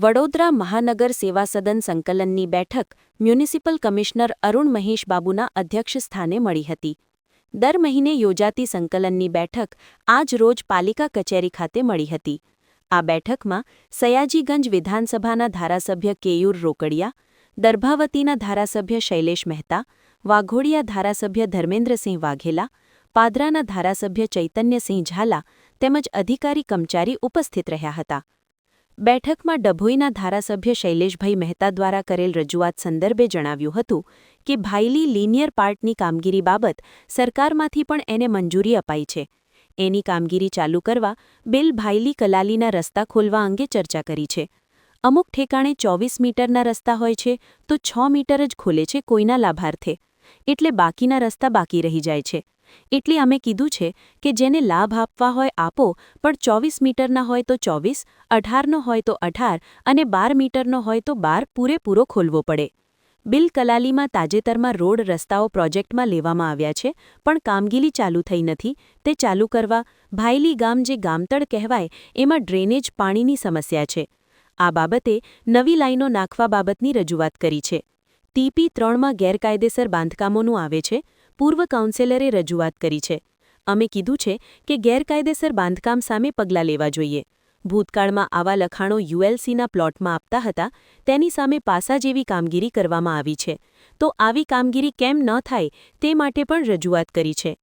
વડોદરા મહાનગર સેવા સદન સંકલનની બેઠક મ્યુનિસિપલ કમિશનર અરુણ મહેશ બાબુના અધ્યક્ષસ્થાને મળી હતી. દર મહિને યોજાતી સંકલનની બેઠક આજ રોજ પાલિકા કચેરી ખાતે મળી હતી. આ બેઠકમાં સયાજીગંજ વિધાનસભાના ધારાસભ્ય કેયુર રોકડિયા, દર્ભાવતીના ધારાસભ્ય શૈલેષ મહેતા, વાઘોડિયા ધારાસભ્ય ધર્મેન્દ્રસિંહ વાઘેલા, પાદરાના ધારાસભ્ય ચૈતન્યસિંહ ઝાલા તેમજ અધિકારી કર્મચારી ઉપસ્થિત રહ્યા હતા. બેઠકમાં ડભોઈના ધારાસભ્ય શૈલેષભાઈ મહેતા દ્વારા કરેલ રજૂઆત સંદર્ભે જણાવ્યું હતું કે ભાયલી લિનિયર પાર્ટની કામગીરી બાબત સરકારમાંથી પણ એને મંજૂરી અપાઈ છે. એની કામગીરી ચાલુ કરવા બિલ ભાયલી કલાલીના રસ્તા ખોલવા અંગે ચર્ચા કરી છે. અમુક ઠેકાણે 24 મીટરના રસ્તા હોય છે તો 6 મીટર જ ખોલે છે કોઈના લાભાર્થે, એટલે બાકીના રસ્તા બાકી રહી જાય છે. એટલે અમે કીધું છે કે જેને લાભ આપવા હોય આપો, પણ 24 મીટરના હોય તો 24, 18નો હોય તો 18 અને 12 મીટરનો હોય તો 12 પૂરેપૂરો ખોલવો પડે. બિલ કલાલીમાં તાજેતરમાં રોડ રસ્તાઓ પ્રોજેક્ટમાં લેવામાં આવ્યા છે, પણ કામગીરી ચાલુ થઈ નથી. તે ચાલુ કરવા ભાયલી ગામ જે ગામતળ કહેવાય એમાં ડ્રેનેજ પાણીની સમસ્યા છે. આ બાબતે નવી લાઈનો નાખવા બાબતની રજૂઆત કરી છે. TP3માં ગેરકાયદેસર બાંધકામોનું આવે છે. પૂર્વ કાઉન્સેલરે રજૂઆત કરી છે. અમે કીધું છે કે ગેરકાયદેસર બાંધકામ સામે પગલાં લેવા જોઈએ. ભૂતકાળમાં આવા લખાણો ULCના પ્લોટમાં આપતા હતા, તેની સામે પાસા જેવી કામગીરી કરવામાં આવી છે. તો આવી કામગીરી કેમ ન થાય તે માટે પણ રજૂઆત કરી છે.